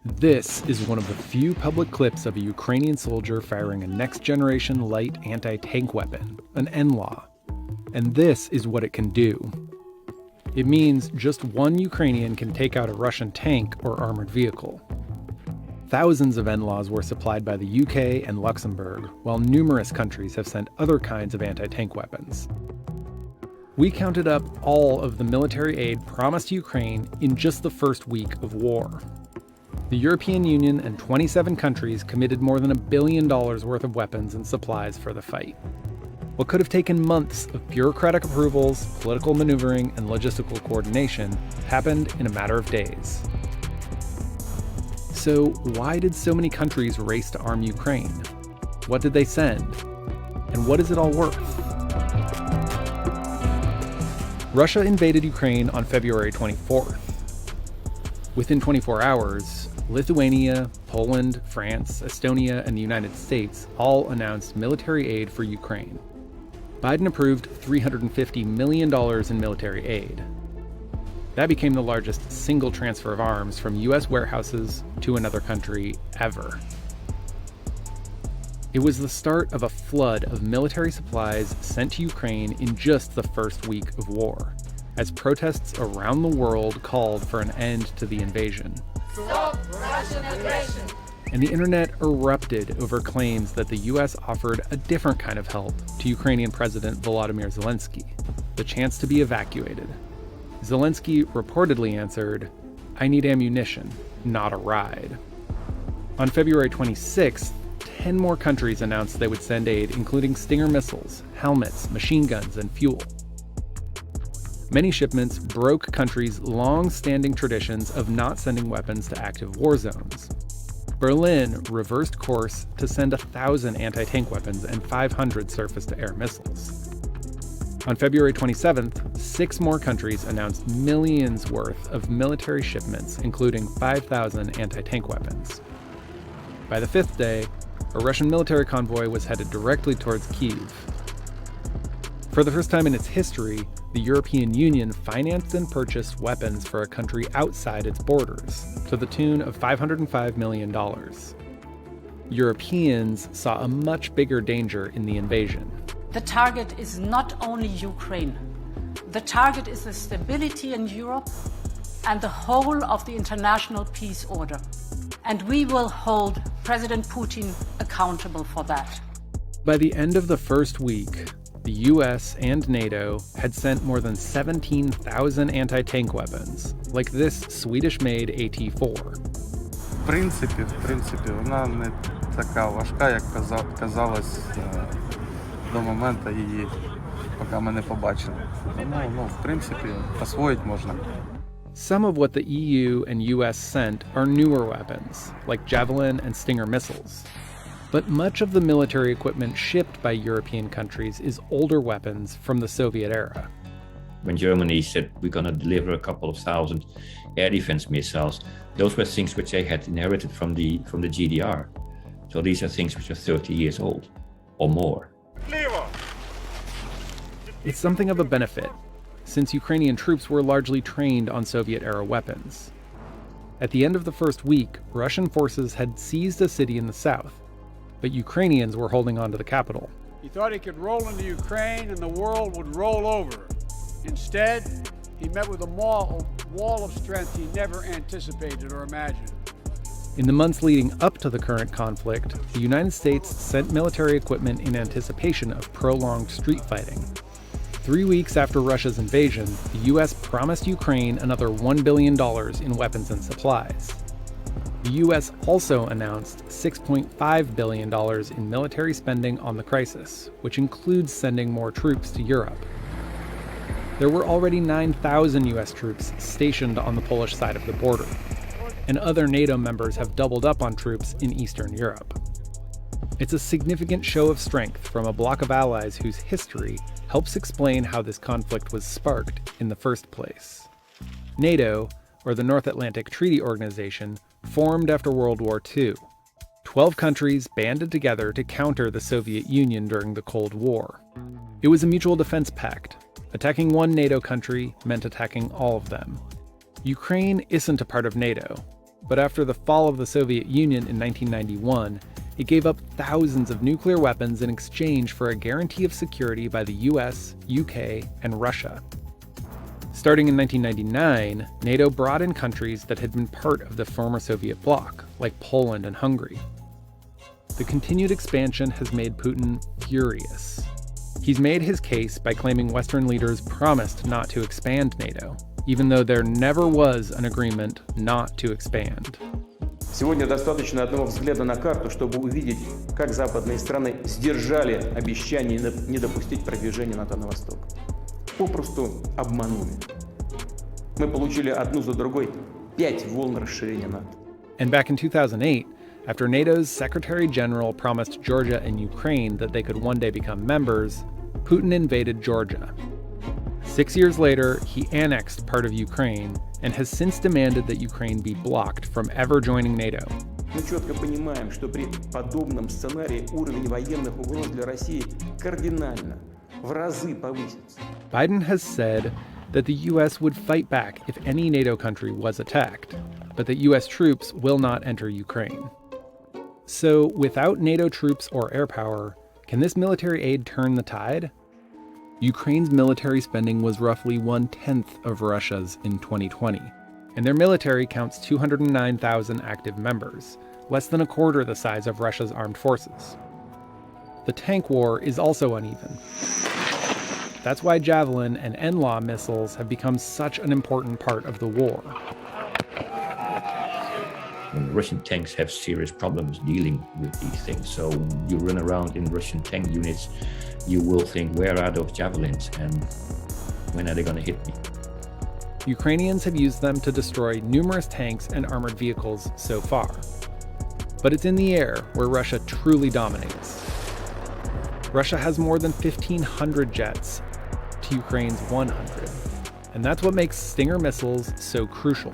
This is one of the few public clips of a Ukrainian soldier firing a next-generation light anti-tank weapon, an NLAW. And this is what it can do. It means just one Ukrainian can take out a Russian tank or armored vehicle. Thousands of NLAWs were supplied by the UK and Luxembourg, while numerous countries have sent other kinds of anti-tank weapons. We counted up all of the military aid promised Ukraine in just the first week of war. The European Union and 27 countries committed more than $1 billion worth of weapons and supplies for the fight. What could have taken months of bureaucratic approvals, political maneuvering, and logistical coordination happened in a matter of days. So why did so many countries race to arm Ukraine? What did they send? And what is it all worth? Russia invaded Ukraine on February 24th. Within 24 hours, Lithuania, Poland, France, Estonia, and the United States all announced military aid for Ukraine. Biden approved $350 million in military aid. That became the largest single transfer of arms from U.S. warehouses to another country ever. It was the start of a flood of military supplies sent to Ukraine in just the first week of war, as protests around the world called for an end to the invasion. Stop Russian aggression! And the internet erupted over claims that the U.S. offered a different kind of help to Ukrainian President Volodymyr Zelensky, the chance to be evacuated. Zelensky reportedly answered, "I need ammunition, not a ride." On February 26th, 10 more countries announced they would send aid, including Stinger missiles, helmets, machine guns, and fuel. Many shipments broke countries' long-standing traditions of not sending weapons to active war zones. Berlin reversed course to send 1,000 anti-tank weapons and 500 surface-to-air missiles. On February 27th, 6 more countries announced millions worth of military shipments, including 5,000 anti-tank weapons. By the 5th day, a Russian military convoy was headed directly towards Kyiv. For the first time in its history, the European Union financed and purchased weapons for a country outside its borders, to the tune of $505 million. Europeans saw a much bigger danger in the invasion. The target is not only Ukraine. The target is the stability in Europe and the whole of the international peace order. And we will hold President Putin accountable for that. By the end of the first week, the US and NATO had sent more than 17,000 anti-tank weapons, like this Swedish-made AT-4. В принципі, вона не така важка, як казалось до моменту її, поки ми не побачили. Тому, в принципі, освоїти можна. Some of what the EU and US sent are newer weapons, like Javelin and Stinger missiles. But much of the military equipment shipped by European countries is older weapons from the Soviet era. When Germany said we're going to deliver a couple of thousand air defense missiles, those were things which they had inherited from the GDR. So these are things which are 30 years old or more. It's something of a benefit, since Ukrainian troops were largely trained on Soviet-era weapons. At the end of the first week, Russian forces had seized a city in the south, but Ukrainians were holding on to the capital. He thought he could roll into Ukraine and the world would roll over. Instead, he met with a wall of strength he never anticipated or imagined. In the months leading up to the current conflict, the United States sent military equipment in anticipation of prolonged street fighting. 3 weeks after Russia's invasion, the U.S. promised Ukraine another $1 billion in weapons and supplies. The U.S. also announced $6.5 billion in military spending on the crisis, which includes sending more troops to Europe. There were already 9,000 U.S. troops stationed on the Polish side of the border, and other NATO members have doubled up on troops in Eastern Europe. It's a significant show of strength from a bloc of allies whose history helps explain how this conflict was sparked in the first place. NATO, or the North Atlantic Treaty Organization, formed after World War II. 12 countries banded together to counter the Soviet Union during the Cold War. It was a mutual defense pact. Attacking one NATO country meant attacking all of them. Ukraine isn't a part of NATO, But after the fall of the Soviet Union in 1991, it gave up thousands of nuclear weapons in exchange for a guarantee of security by the US, UK, and Russia. Starting in 1999, NATO brought in countries that had been part of the former Soviet bloc, like Poland and Hungary. The continued expansion has made Putin furious. He's made his case by claiming Western leaders promised not to expand NATO, even though there never was an agreement not to expand. Сегодня достаточно одного взгляда на карту, чтобы увидеть, как западные страны сдержали обещание не допустить продвижения НАТО на восток. Попросту обманули. Мы получили одну за другой 5 волн расширения НАТО. And back in 2008, after NATO's Secretary General promised Georgia and Ukraine that they could one day become members, Putin invaded Georgia. 6 years later, he annexed part of Ukraine and has since demanded that Ukraine be blocked from ever joining NATO. Мы четко понимаем, что при подобном сценарии уровень военных угроз для России кардинально, в разы повысится. Biden has said that the US would fight back if any NATO country was attacked, but that US troops will not enter Ukraine. So, without NATO troops or air power, can this military aid turn the tide? Ukraine's military spending was roughly 1/10 of Russia's in 2020, and their military counts 209,000 active members, less than a quarter the size of Russia's armed forces. The tank war is also uneven. That's why Javelin and NLAW missiles have become such an important part of the war. Russian tanks have serious problems dealing with these things. So you run around in Russian tank units, you will think, where are those javelins and when are they going to hit me? Ukrainians have used them to destroy numerous tanks and armored vehicles so far. But it's in the air where Russia truly dominates. Russia has more than 1,500 jets to Ukraine's 100. And that's what makes Stinger missiles so crucial.